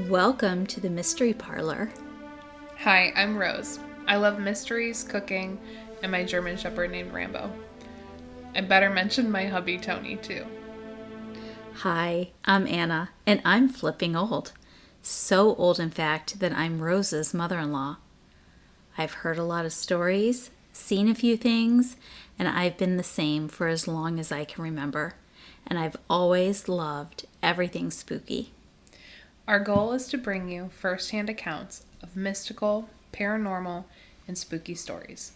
Welcome to the Mystery Parlor. Hi, I'm Rose. I love mysteries, cooking, and my German Shepherd named Rambo. I better mention my hubby Tony, too. Hi, I'm Anna, and I'm flipping old. So old, in fact, that I'm Rose's mother-in-law. I've heard a lot of stories, seen a few things, and I've been the same for as long as I can remember. And I've always loved everything spooky. Our goal is to bring you first-hand accounts of mystical, paranormal, and spooky stories.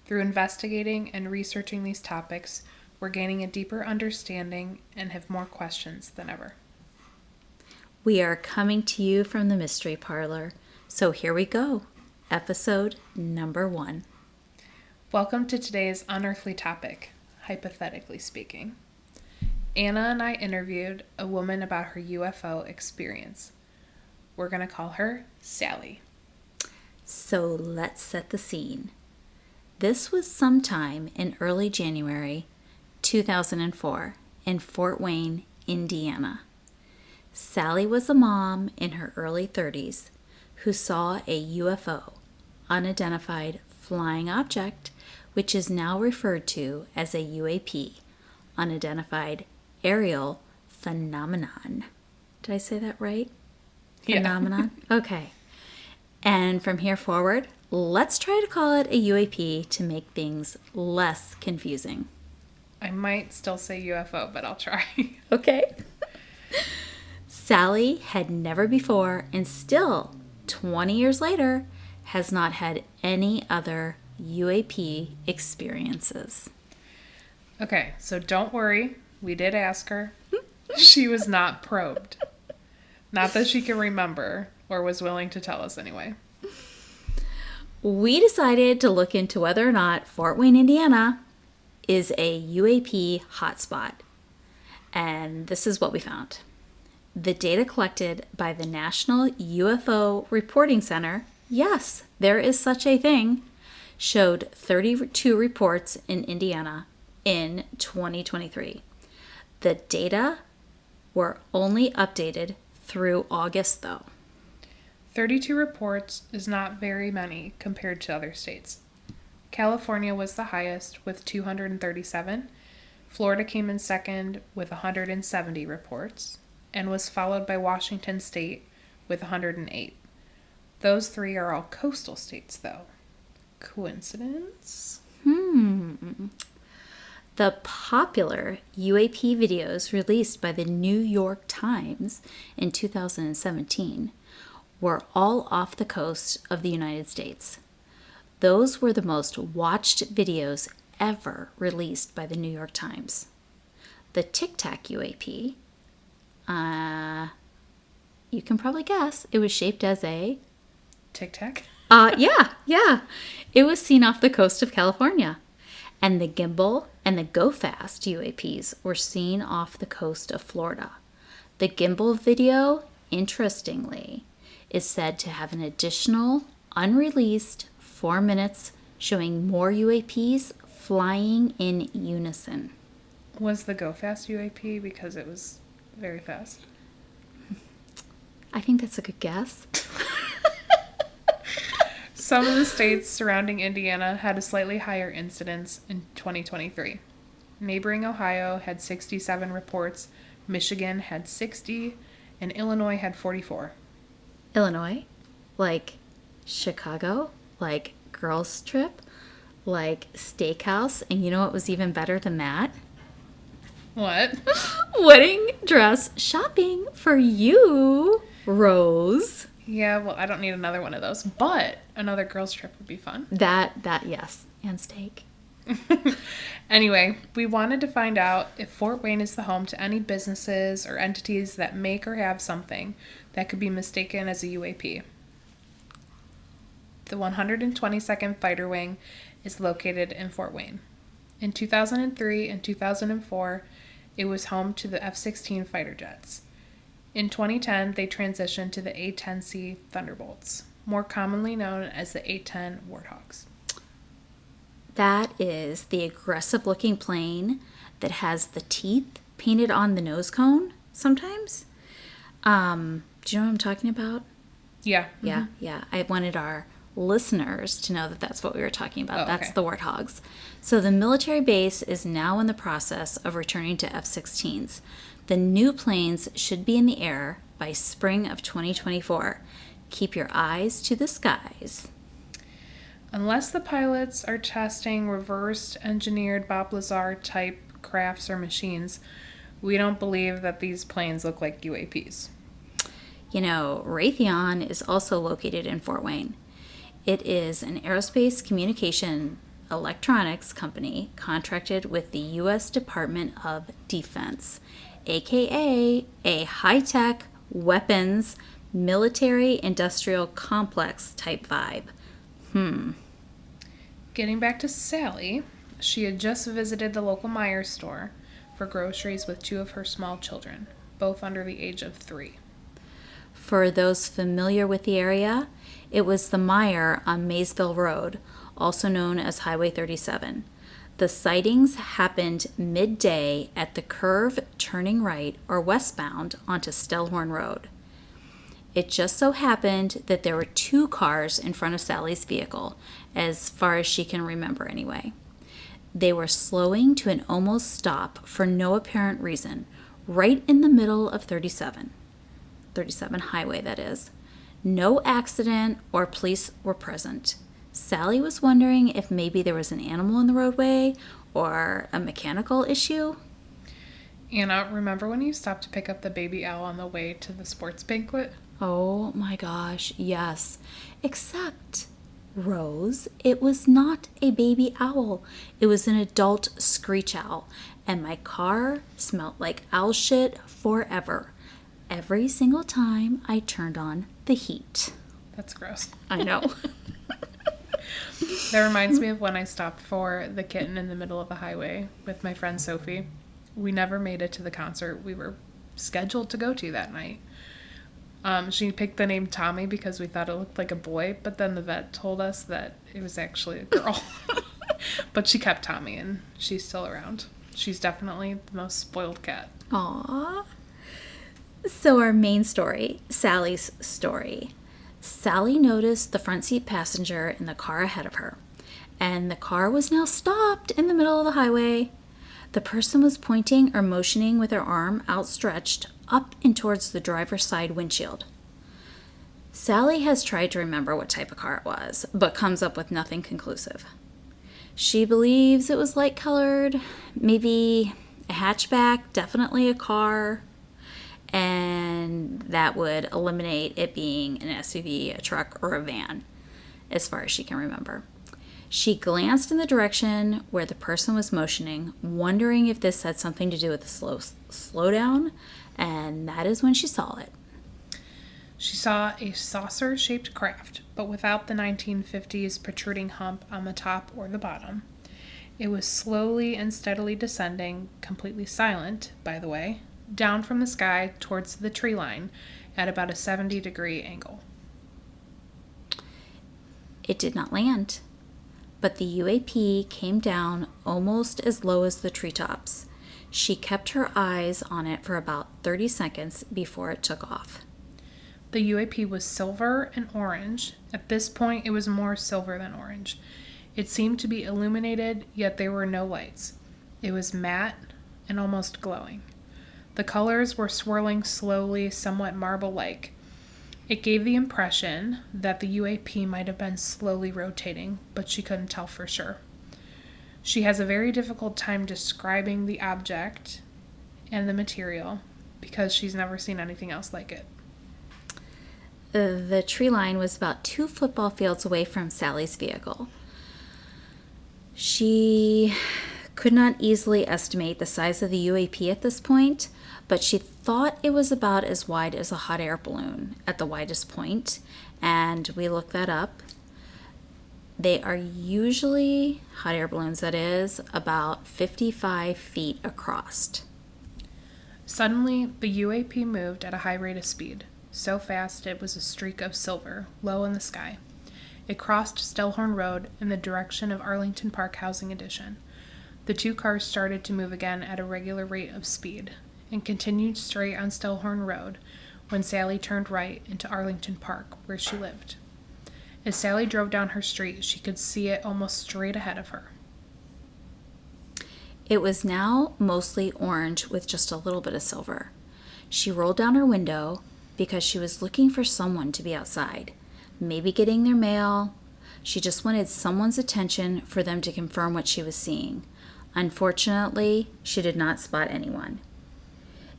Through investigating and researching these topics, we're gaining a deeper understanding and have more questions than ever. We are coming to you from the Mystery Parlor. So here we go. Episode number 1. Welcome to today's unearthly topic, hypothetically speaking. Anna and I interviewed a woman about her UFO experience. We're going to call her Sally. So let's set the scene. This was sometime in early January 2004 in Fort Wayne, Indiana. Sally was a mom in her early 30s who saw a UFO, unidentified flying object, which is now referred to as a UAP, unidentified aerial phenomenon. Did I say that right? Phenomenon? Yeah. Okay. And from here forward, let's try to call it a UAP to make things less confusing. I might still say UFO, but I'll try. Okay. Sally had never before, and still, 20 years later, has not had any other UAP experiences. Okay, so don't worry. We did ask her. She was not probed. Not that she can remember, or was willing to tell us anyway. We decided to look into whether or not Fort Wayne, Indiana is a UAP hotspot. And this is what we found. The data collected by the National UFO Reporting Center, yes, there is such a thing, showed 32 reports in Indiana in 2023. The data were only updated through August, though. 32 reports is not very many compared to other states. California was the highest with 237. Florida came in second with 170 reports and was followed by Washington State with 108. Those three are all coastal states, though. Coincidence? The popular UAP videos released by the New York Times in 2017 were all off the coast of the United States. Those were the most watched videos ever released by the New York Times. The Tic Tac UAP, you can probably guess, it was shaped as a... Tic Tac? Yeah. It was seen off the coast of California. And the Gimbal and the Go Fast UAPs were seen off the coast of Florida. The Gimbal video, interestingly, is said to have an additional unreleased 4 minutes showing more UAPs flying in unison. Was the Go Fast UAP because it was very fast? I think that's a good guess. Some of the states surrounding Indiana had a slightly higher incidence in 2023. Neighboring Ohio had 67 reports, Michigan had 60, and Illinois had 44. Illinois? Like Chicago? Like girls' trip? Like steakhouse? And you know what was even better than that? What? Wedding dress shopping for you, Rose. Yeah, well, I don't need another one of those, but another girls' trip would be fun. That, yes. And steak. Anyway, we wanted to find out if Fort Wayne is the home to any businesses or entities that make or have something that could be mistaken as a UAP. The 122nd Fighter Wing is located in Fort Wayne. In 2003 and 2004, it was home to the F-16 fighter jets. In 2010, they transitioned to the A-10C Thunderbolts, more commonly known as the A-10 Warthogs. That is the aggressive-looking plane that has the teeth painted on the nose cone sometimes. Do you know what I'm talking about? Yeah. Yeah, yeah. I wanted our listeners to know that that's what we were talking about. Oh, That's okay. the Warthogs. So the military base is now in the process of returning to F-16s. The new planes should be in the air by spring of 2024. Keep your eyes to the skies. Unless the pilots are testing reversed engineered Bob Lazar type crafts or machines, we don't believe that these planes look like UAPs. You know, Raytheon is also located in Fort Wayne. It is an aerospace communication electronics company contracted with the U.S. Department of Defense, aka a high-tech weapons military industrial complex type vibe. Getting back to Sally, she had just visited the local Meijer store for groceries with 2 of her small children, both under the age of 3. For those familiar with the area, it was the Meijer on Maysville Road, also known as Highway 37. The sightings happened midday at the curve turning right or westbound onto Stellhorn Road. It just so happened that there were 2 cars in front of Sally's vehicle, as far as she can remember anyway. They were slowing to an almost stop for no apparent reason, right in the middle of 37 highway, that is. No accident or police were present. Sally was wondering if maybe there was an animal in the roadway or a mechanical issue. Anna, remember when you stopped to pick up the baby owl on the way to the sports banquet? Oh my gosh, yes. Except, Rose, it was not a baby owl. It was an adult screech owl. And my car smelled like owl shit forever. Every single time I turned on the heat. That's gross. I know. That reminds me of when I stopped for the kitten in the middle of the highway with my friend Sophie. We never made it to the concert we were scheduled to go to that night. She picked the name Tommy because we thought it looked like a boy, but then the vet told us that it was actually a girl. But she kept Tommy, and she's still around. She's definitely the most spoiled cat. Aww. So our main story, Sally's story. Sally noticed the front seat passenger in the car ahead of her, and the car was now stopped in the middle of the highway. The person was pointing or motioning with her arm outstretched up and towards the driver's side windshield. Sally has tried to remember what type of car it was, but comes up with nothing conclusive. She believes it was light-colored, maybe a hatchback, definitely a car, and that would eliminate it being an SUV, a truck, or a van, as far as she can remember. She glanced in the direction where the person was motioning, wondering if this had something to do with the slowdown, and that is when she saw it. She saw a saucer-shaped craft, but without the 1950s protruding hump on the top or the bottom. It was slowly and steadily descending, completely silent, by the way, down from the sky towards the tree line at about a 70-degree angle. It did not land, but the UAP came down almost as low as the treetops. She kept her eyes on it for about 30 seconds before it took off. The UAP was silver and orange. At this point, it was more silver than orange. It seemed to be illuminated, yet there were no lights. It was matte and almost glowing. The colors were swirling slowly, somewhat marble-like. It gave the impression that the UAP might have been slowly rotating, but she couldn't tell for sure. She has a very difficult time describing the object and the material because she's never seen anything else like it. The tree line was about 2 football fields away from Sally's vehicle. She could not easily estimate the size of the UAP at this point, but she thought it was about as wide as a hot air balloon at the widest point, and we looked that up. They are usually, hot air balloons that is, about 55 feet across. Suddenly, the UAP moved at a high rate of speed, so fast it was a streak of silver, low in the sky. It crossed Stellhorn Road in the direction of Arlington Park Housing Addition. The 2 cars started to move again at a regular rate of speed and continued straight on Stellhorn Road, when Sally turned right into Arlington Park, where she lived. As Sally drove down her street, she could see it almost straight ahead of her. It was now mostly orange with just a little bit of silver. She rolled down her window because she was looking for someone to be outside, maybe getting their mail. She just wanted someone's attention for them to confirm what she was seeing. Unfortunately, she did not spot anyone.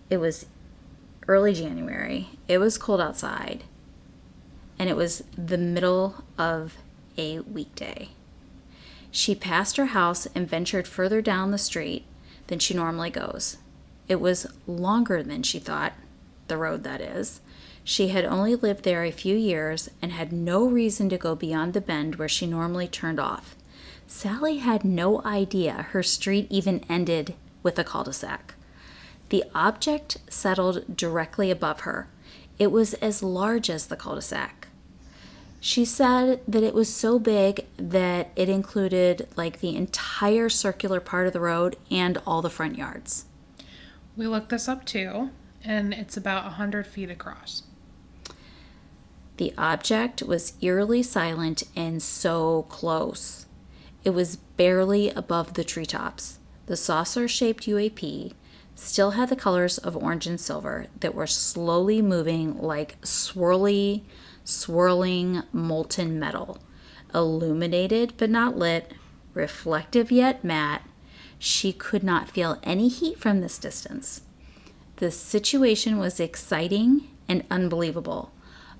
It was early January. It was cold outside, and it was the middle of a weekday. She passed her house and ventured further down the street than she normally goes. It was longer than she thought, the road that is. She had only lived there a few years and had no reason to go beyond the bend where she normally turned off. Sally had no idea her street even ended with a cul-de-sac. The object settled directly above her. It was as large as the cul-de-sac. She said that it was so big that it included like the entire circular part of the road and all the front yards. We looked this up too, and it's about 100 feet across. The object was eerily silent and so close. It was barely above the treetops. The saucer-shaped UAP still had the colors of orange and silver that were slowly moving like swirling molten metal, illuminated but not lit, reflective yet matte. She could not feel any heat from this distance. The situation was exciting and unbelievable,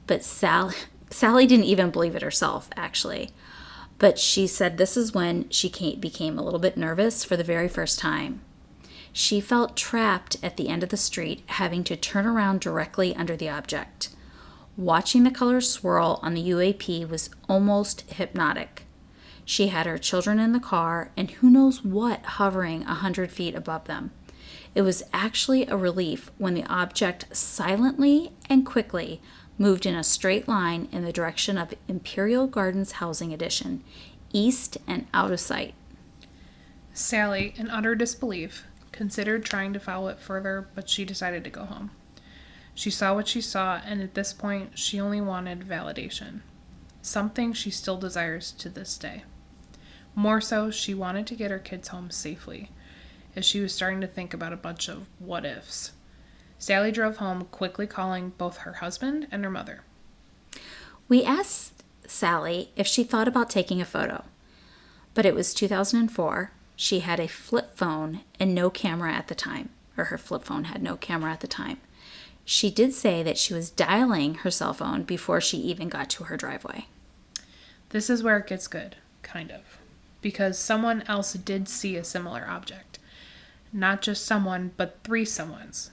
but Sally didn't even believe it herself, actually. But she said this is when she became a little bit nervous for the very first time. She felt trapped at the end of the street, having to turn around directly under the object. Watching the colors swirl on the UAP was almost hypnotic. She had her children in the car and who knows what hovering 100 feet above them. It was actually a relief when the object silently and quickly moved in a straight line in the direction of Imperial Gardens Housing Addition, east and out of sight. Sally, in utter disbelief, considered trying to follow it further, but she decided to go home. She saw what she saw, and at this point, she only wanted validation, something she still desires to this day. More so, she wanted to get her kids home safely, as she was starting to think about a bunch of what-ifs. Sally drove home, quickly calling both her husband and her mother. We asked Sally if she thought about taking a photo, but it was 2004. She had a flip phone and no camera at the time, or her flip phone had no camera at the time. She did say that she was dialing her cell phone before she even got to her driveway. This is where it gets good, kind of, because someone else did see a similar object. Not just someone, but 3 someones,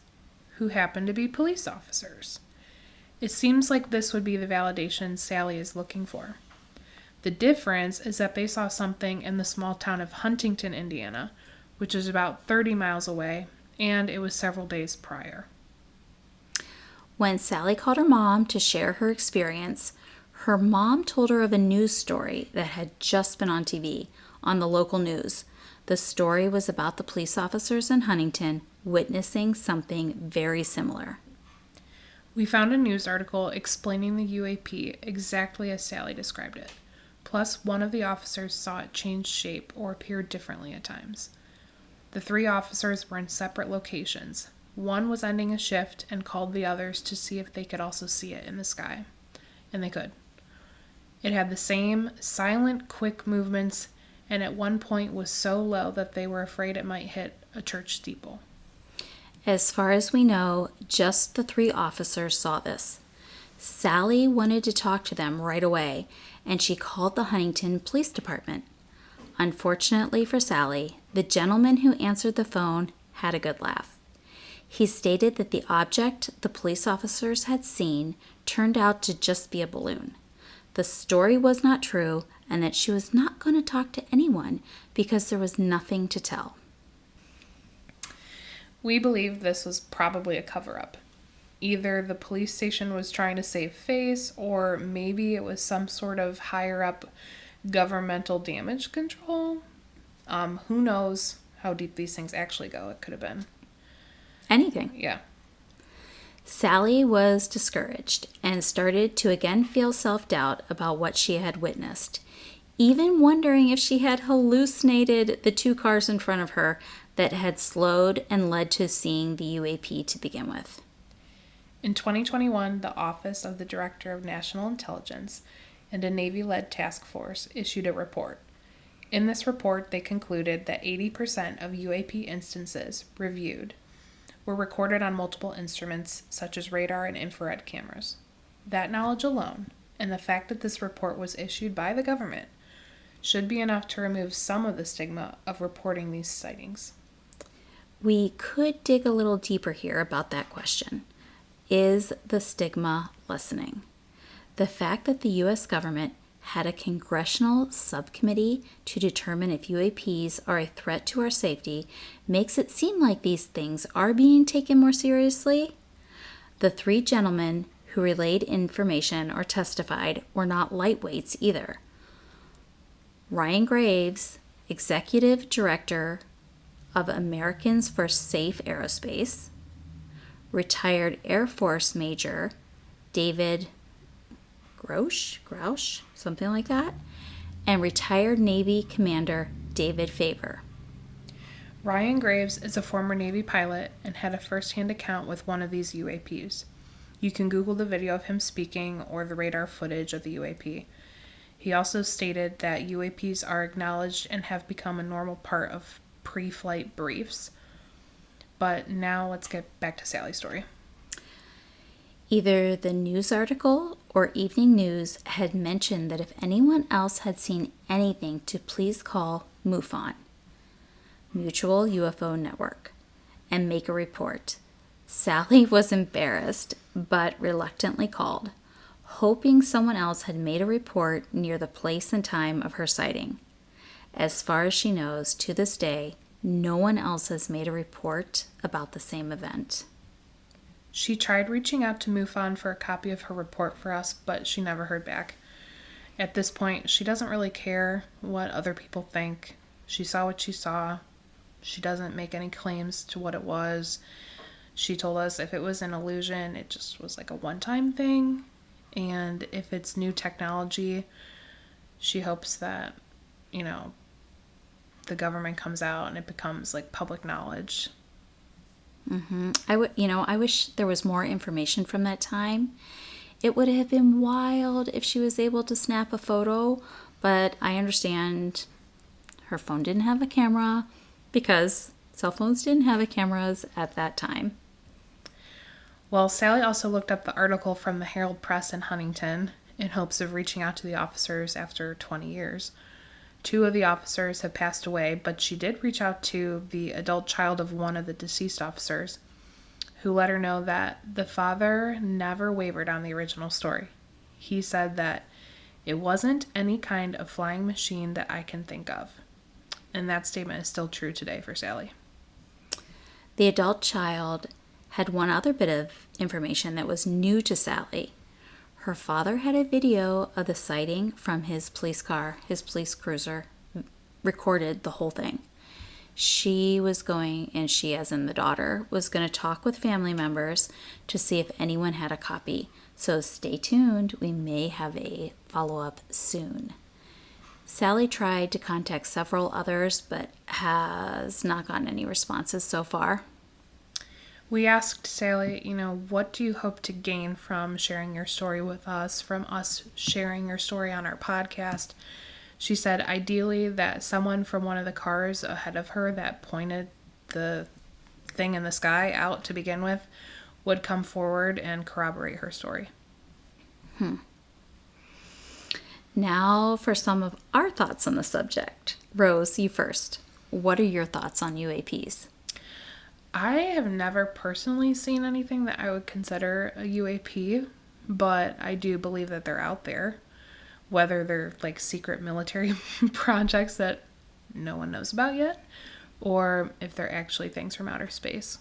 who happened to be police officers. It seems like this would be the validation Sally is looking for. The difference is that they saw something in the small town of Huntington, Indiana, which is about 30 miles away, and it was several days prior. When Sally called her mom to share her experience, her mom told her of a news story that had just been on TV, on the local news. The story was about the police officers in Huntington witnessing something very similar. We found a news article explaining the UAP exactly as Sally described it. Plus, one of the officers saw it change shape or appear differently at times. The 3 officers were in separate locations. One was ending a shift and called the others to see if they could also see it in the sky. And they could. It had the same silent, quick movements, and at one point was so low that they were afraid it might hit a church steeple. As far as we know, just the 3 officers saw this. Sally wanted to talk to them right away, and she called the Huntington Police Department. Unfortunately for Sally, the gentleman who answered the phone had a good laugh. He stated that the object the police officers had seen turned out to just be a balloon. The story was not true, and that she was not going to talk to anyone because there was nothing to tell. We believe this was probably a cover-up. Either the police station was trying to save face, or maybe it was some sort of higher-up governmental damage control. Who knows how deep these things actually go? It could have been Anything. Yeah. Sally was discouraged and started to again feel self-doubt about what she had witnessed, even wondering if she had hallucinated the two cars in front of her that had slowed and led to seeing the UAP to begin with. In 2021, the Office of the Director of National Intelligence and a Navy-led task force issued a report. In this report, they concluded that 80% of UAP instances reviewed were recorded on multiple instruments such as radar and infrared cameras. That knowledge alone, and the fact that this report was issued by the government, should be enough to remove some of the stigma of reporting these sightings. We could dig a little deeper here about that question. Is the stigma lessening? The fact that the U.S. government had a congressional subcommittee to determine if UAPs are a threat to our safety makes it seem like these things are being taken more seriously. The three gentlemen who relayed information or testified were not lightweights either. Ryan Graves, Executive Director of Americans for Safe Aerospace, retired Air Force Major David Grouch, something like that, and retired Navy Commander David Faber. Ryan Graves is a former Navy pilot and had a first-hand account with one of these UAPs. You can Google the video of him speaking or the radar footage of the UAP. He also stated that UAPs are acknowledged and have become a normal part of pre-flight briefs. But now let's get back to Sally's story. Either the news article or evening news had mentioned that if anyone else had seen anything to please call MUFON, Mutual UFO Network, and make a report. Sally was embarrassed, but reluctantly called, hoping someone else had made a report near the place and time of her sighting. As far as she knows, to this day, no one else has made a report about the same event. She tried reaching out to MUFON for a copy of her report for us, but she never heard back. At this point, she doesn't really care what other people think. She saw what she saw. She doesn't make any claims to what it was. She told us if it was an illusion, it just was like a one-time thing. And if it's new technology, she hopes that, the government comes out and it becomes like public knowledge. I wish there was more information from that time. It would have been wild if she was able to snap a photo, but I understand her phone didn't have a camera because cell phones didn't have cameras at that time. Well, Sally also looked up the article from the Herald Press in Huntington in hopes of reaching out to the officers after 20 years. 2 of the officers have passed away, but she did reach out to the adult child of one of the deceased officers, who let her know that the father never wavered on the original story. He said that it wasn't any kind of flying machine that I can think of. And that statement is still true today for Sally. The adult child had one other bit of information that was new to Sally. Her father had a video of the sighting from his police car, his police cruiser, recorded the whole thing. She was going, and she, as in the daughter, was going to talk with family members to see if anyone had a copy. So stay tuned. We may have a follow-up soon. Sally tried to contact several others, but has not gotten any responses so far. We asked Sally, what do you hope to gain from sharing your story with us, from us sharing your story on our podcast? She said ideally that someone from one of the cars ahead of her that pointed the thing in the sky out to begin with would come forward and corroborate her story. Now for some of our thoughts on the subject. Rose, you first. What are your thoughts on UAPs? I have never personally seen anything that I would consider a UAP, but I do believe that they're out there. Whether they're like secret military projects that no one knows about yet, or if they're actually things from outer space.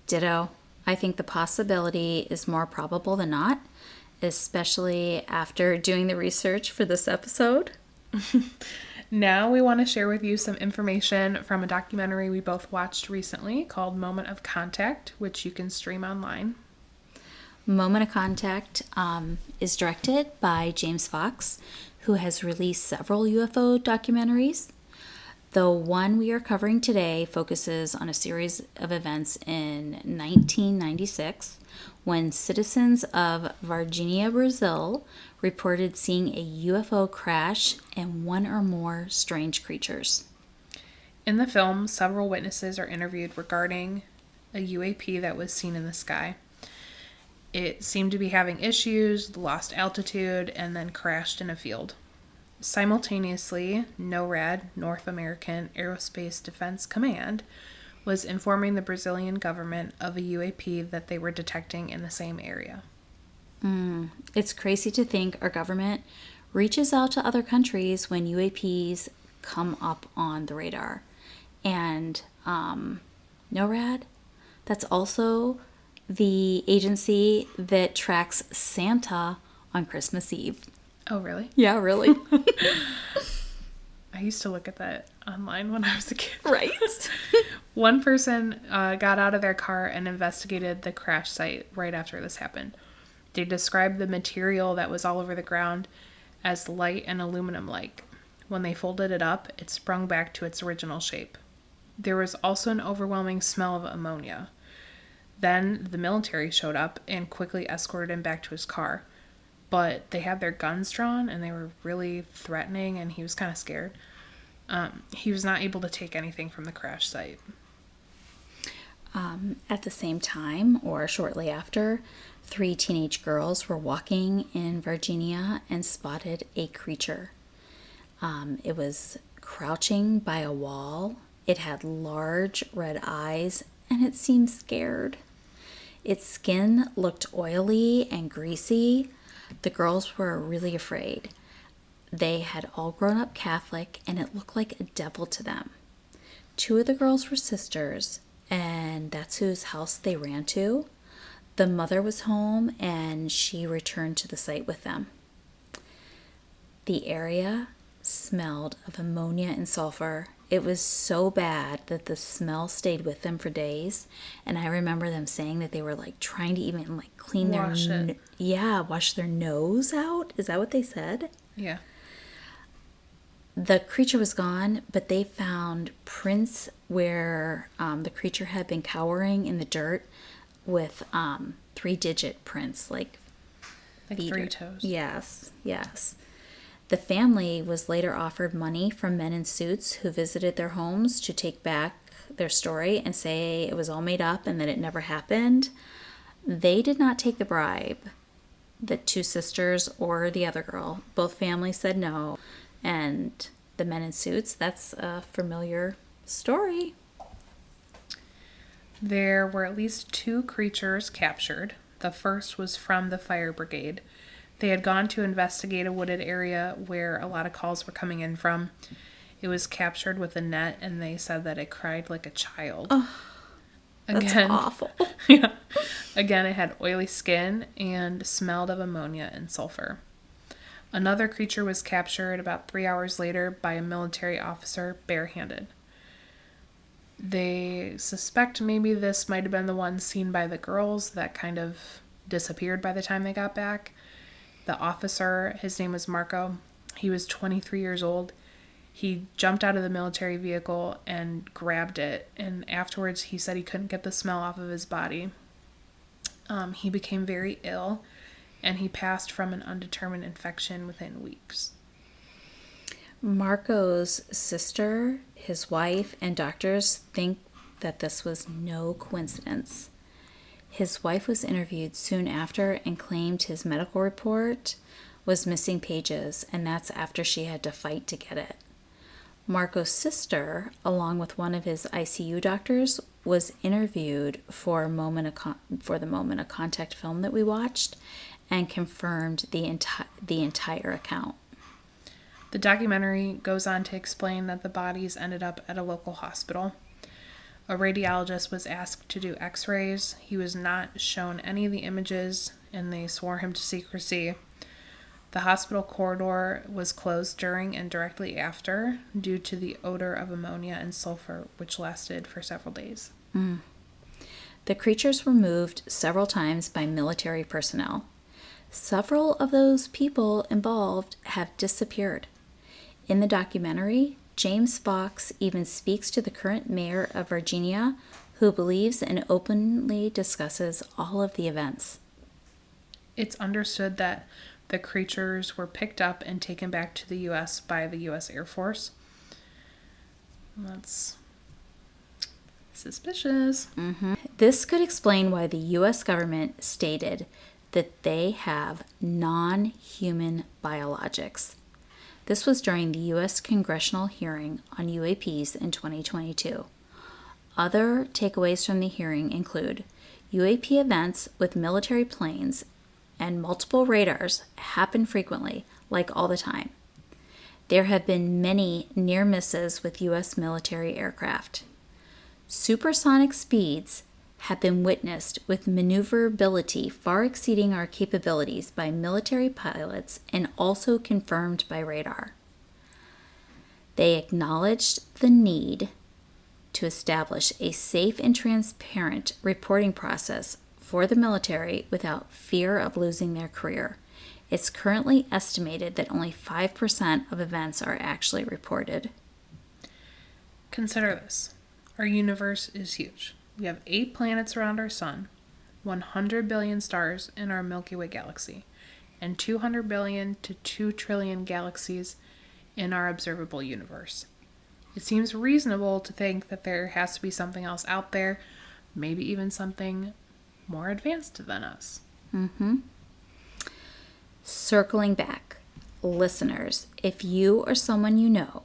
Ditto. I think the possibility is more probable than not, especially after doing the research for this episode. Now we want to share with you some information from a documentary we both watched recently called Moment of Contact, which you can stream online. Moment of Contact is directed by James Fox, who has released several UFO documentaries. The one we are covering today focuses on a series of events in 1996 when citizens of Varginha, Brazil, reported seeing a UFO crash and one or more strange creatures. In the film, several witnesses are interviewed regarding a UAP that was seen in the sky. It seemed to be having issues, lost altitude, and then crashed in a field. Simultaneously, NORAD, North American Aerospace Defense Command, was informing the Brazilian government of a UAP that they were detecting in the same area. It's crazy to think our government reaches out to other countries when UAPs come up on the radar. And NORAD, that's also the agency that tracks Santa on Christmas Eve. Oh, really? Yeah, really. I used to look at that online when I was a kid. Right. One person got out of their car and investigated the crash site right after this happened. They described the material that was all over the ground as light and aluminum-like. When they folded it up, it sprung back to its original shape. There was also an overwhelming smell of ammonia. Then the military showed up and quickly escorted him back to his car. But they had their guns drawn and they were really threatening and he was kind of scared. He was not able to take anything from the crash site. At the same time, or shortly after, 3 teenage girls were walking in Virginia and spotted a creature. It was crouching by a wall. It had large red eyes and it seemed scared. Its skin looked oily and greasy. The girls were really afraid. They had all grown up Catholic and it looked like a devil to them. 2 of the girls were sisters, and that's whose house they ran to. The mother was home and she returned to the site with them. The area smelled of ammonia and sulfur. It was so bad that the smell stayed with them for days. And I remember them saying that they were like trying to even like clean Wash it. wash their nose out. Is that what they said? Yeah. The creature was gone, but they found prints where the creature had been cowering in the dirt with 3-digit prints, like 3 toes. Yes, yes. The family was later offered money from men in suits who visited their homes to take back their story and say it was all made up and that it never happened. They did not take the bribe. The 2 sisters or the other girl. Both families said no. And the men in suits, that's a familiar story. There were at least 2 creatures captured. The first was from the fire brigade. They had gone to investigate a wooded area where a lot of calls were coming in from. It was captured with a net, and they said that it cried like a child. Oh, that's awful. Yeah. Again, it had oily skin and smelled of ammonia and sulfur. Another creature was captured about 3 hours later by a military officer barehanded. They suspect maybe this might have been the one seen by the girls that kind of disappeared by the time they got back. The officer, his name was Marco. He was 23 years old. He jumped out of the military vehicle and grabbed it. And afterwards, he said he couldn't get the smell off of his body. He became very ill, and he passed from an undetermined infection within weeks. Marco's sister, his wife, and doctors think that this was no coincidence. His wife was interviewed soon after and claimed his medical report was missing pages, and that's after she had to fight to get it. Marco's sister, along with one of his ICU doctors, was interviewed for the Moment of Contact film that we watched and confirmed the entire account. The documentary goes on to explain that the bodies ended up at a local hospital. A radiologist was asked to do x-rays. He was not shown any of the images, and they swore him to secrecy. The hospital corridor was closed during and directly after due to the odor of ammonia and sulfur, which lasted for several days. The creatures were moved several times by military personnel. Several of those people involved have disappeared. In the documentary, James Fox even speaks to the current mayor of Virginia, who believes and openly discusses all of the events. It's understood that the creatures were picked up and taken back to the U.S. by the U.S. Air Force. That's suspicious. This could explain why the U.S. government stated that they have non-human biologics. This was during the U.S. congressional hearing on UAPs in 2022. Other takeaways from the hearing include UAP events with military planes and multiple radars happen frequently, like all the time. There have been many near misses with U.S. military aircraft. Supersonic speeds have been witnessed with maneuverability far exceeding our capabilities by military pilots and also confirmed by radar. They acknowledged the need to establish a safe and transparent reporting process for the military without fear of losing their career. It's currently estimated that only 5% of events are actually reported. Consider this. Our universe is huge. We have 8 planets around our sun, 100 billion stars in our Milky Way galaxy, and 200 billion to 2 trillion galaxies in our observable universe. It seems reasonable to think that there has to be something else out there, maybe even something more advanced than us. Circling back, listeners, if you or someone you know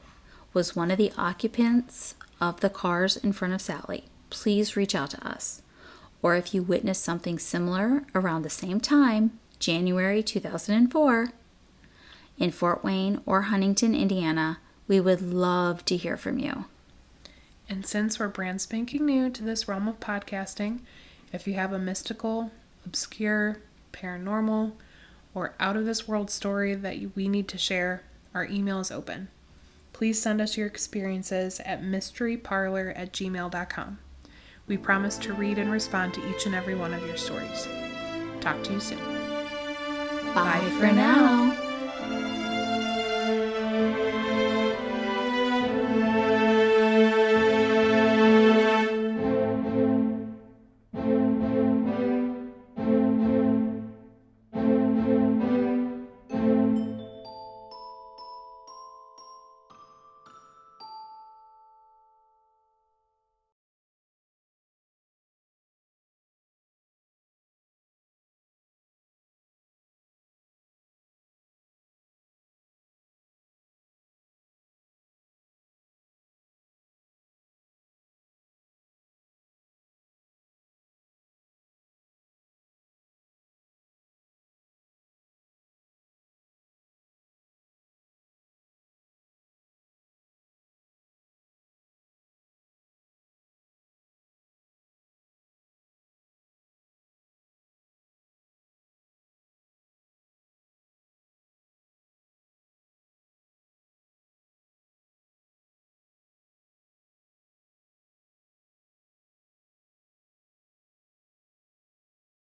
was one of the occupants of the cars in front of Sally, please reach out to us. Or if you witnessed something similar around the same time, January 2004, in Fort Wayne or Huntington, Indiana, we would love to hear from you. And since we're brand spanking new to this realm of podcasting, if you have a mystical, obscure, paranormal, or out-of-this-world story that we need to share, our email is open. Please send us your experiences at mysteryparlor@gmail.com. We promise to read and respond to each and every one of your stories. Talk to you soon. Bye for now.